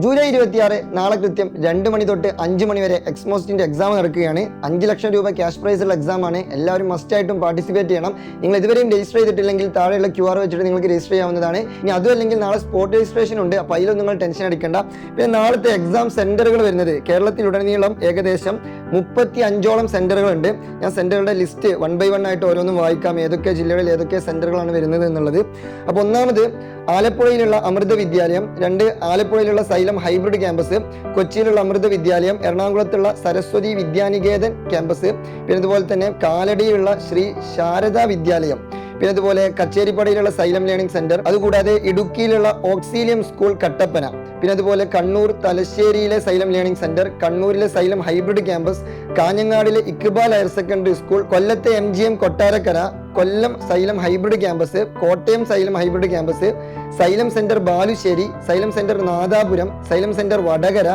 July 26 നാളെ കൃത്യം 2 മണി തൊട്ട് 5 മണി വരെ എക്സ്മോസ്റ്റിന്റെ എക്സാം നടക്കുകയാണ്. 5 ലക്ഷം രൂപ ക്യാഷ് പ്രൈസ് ഉള്ള എക്സാം ആണ്. എല്ലാവരും മസ്റ്റ് ആയിട്ടും പാർട്ടിസിപ്പേറ്റ് ചെയ്യണം. നിങ്ങൾ ഇതുവരെയും രജിസ്റ്റർ ചെയ്തിട്ടില്ലെങ്കിൽ താഴെയുള്ള QR വെച്ചിട്ട് നിങ്ങൾക്ക് രജിസ്റ്റർ ചെയ്യാവുന്നതാണ്. ഇനി അതുമല്ലെങ്കിൽ നാളെ സ്പോട്ട് രജിസ്ട്രേഷൻ ഉണ്ട്. അപ്പോൾ അതിലൊന്നും നിങ്ങൾ ടെൻഷൻ അടിക്കേണ്ട. പിന്നെ നാളത്തെ എക്സാം സെന്ററുകൾ വരുന്നത് കേരളത്തിലുടനീളം ഏകദേശം 35ഓളം സെന്ററുകൾ ഉണ്ട്. ഞാൻ സെന്ററുകളുടെ ലിസ്റ്റ് 1 by 1 ആയിട്ട് ഓരോന്നും വായിക്കാം, ഏതൊക്കെ ജില്ലകളിൽ ഏതൊക്കെ സെന്ററുകളാണ് വരുന്നത് എന്നുള്ളത്. അപ്പോൾ ഒന്നാമത് ആലപ്പുഴയിലുള്ള അമൃത വിദ്യാലയം, 2 ആലപ്പുഴയിലുള്ള സൈലം ഹൈബ്രിഡ് ക്യാമ്പസ്, കൊച്ചിയിലുള്ള അമൃത വിദ്യാലയം, എറണാകുളത്തുള്ള സരസ്വതി വിദ്യാനികേതൻ ക്യാമ്പസ്, പിന്നെ അതുപോലെ തന്നെ കാലടിയിലുള്ള ശ്രീ ശാരദാ വിദ്യാലയം, പിന്നെ അതുപോലെ കച്ചേരിപ്പടിയിലുള്ള സൈലം ലേണിംഗ് സെന്റർ, അതുകൂടാതെ ഇടുക്കിയിലുള്ള ഓക്സീലിയം സ്കൂൾ കട്ടപ്പന, പിന്നെ അതുപോലെ കണ്ണൂർ തലശ്ശേരിയിലെ സൈലം ലേണിംഗ് സെന്റർ, കണ്ണൂരിലെ സൈലം ഹൈബ്രിഡ് ക്യാമ്പസ്, കാഞ്ഞങ്ങാടിലെ ഇക്ബാൽ ഹയർ സെക്കൻഡറി സ്കൂൾ, കൊല്ലത്തെ MGM Kottarakkara, Kollam Xylem hybrid campus, Kottayam Xylem hybrid campus, Xylem centre Balussery, Xylem centre Nadapuram, Xylem centre Vadakara,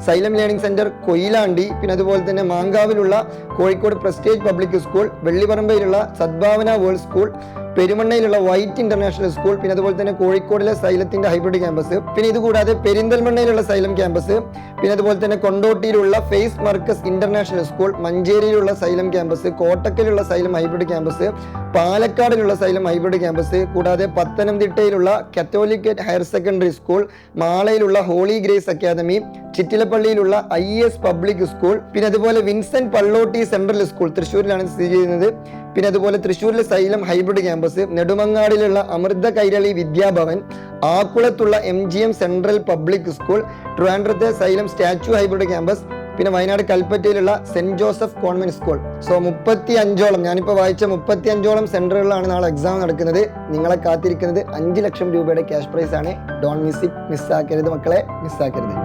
Xylem learning centre Koyilandy, പിന്നെ അതുപോലെ തന്നെ മാങ്കാവിലുള്ള കോഴിക്കോട് പ്രസ്റ്റേജ് പബ്ലിക് സ്കൂൾ, വെള്ളിപ്പറമ്പയിലുള്ള സദ്ഭാവന വേൾഡ് സ്കൂൾ, പെരുമണ്ണയിലുള്ള വൈറ്റ് ഇന്റർനാഷണൽ സ്കൂൾ, പിന്നെ അതുപോലെ തന്നെ കോഴിക്കോടിലെ സൈലത്തിന്റെ ഹൈബ്രിഡ് ക്യാമ്പസ്, പിന്നെ ഇതുകൂടാതെ പെരിന്തൽമണ്ണയിലുള്ള സൈലം ക്യാമ്പസ്, പിന്നെ അതുപോലെ തന്നെ കൊണ്ടോട്ടിയിലുള്ള ഫേസ് മർക്കസ് ഇന്റർനാഷണൽ സ്കൂൾ, മഞ്ചേരിയിലുള്ള സൈലം ക്യാമ്പസ്, കോട്ടക്കലുള്ള സൈലം ഹൈബ്രിഡ് ക്യാമ്പസ്, പാലക്കാടിലുള്ള സൈലം ഹൈബ്രിഡ് ക്യാമ്പസ്, കൂടാതെ പത്തനംതിട്ടയിലുള്ള കത്തോലിക്കറ്റ് ഹയർ സെക്കൻഡറി സ്കൂൾ, മാളയിലുള്ള ഹോളി ഗ്രേസ് അക്കാദമി, ചിറ്റിലപ്പള്ളിയിലുള്ള IS പബ്ലിക് സ്കൂൾ, പിന്നെ അതുപോലെ വിൻസെന്റ് പള്ളോട്ടി സെൻട്രൽ സ്കൂൾ തൃശ്ശൂരിലാണ് സ്ഥിതി ചെയ്യുന്നത്, പിന്നെ അതുപോലെ തൃശ്ശൂരിലെ സൈലം ഹൈബ്രിഡ് ക്യാമ്പസ്, നെടുമങ്ങാടിലുള്ള അമൃത കൈരളി വിദ്യാഭവൻ, ആക്കുളത്തുള്ള MGM സെൻട്രൽ പബ്ലിക് സ്കൂൾ, ട്രിവാൻഡ്രത്തെ സൈലം സ്റ്റാച്യു ഹൈബ്രിഡ് ക്യാമ്പസ്, പിന്നെ വയനാട് കൽപ്പറ്റയിലുള്ള saint Joseph convent school. So 35ഓളം, ഞാനിപ്പോൾ വായിച്ച 35ഓളം സെന്ററുകളിലാണ് നാളെ എക്സാം നടക്കുന്നത്. നിങ്ങളെ കാത്തിരിക്കുന്നത് 5 ലക്ഷം രൂപയുടെ ക്യാഷ് പ്രൈസ് ആണ്. Don't miss it. മിസ്സാക്കരുത് മക്കളെ, മിസ്സാക്കരുത്.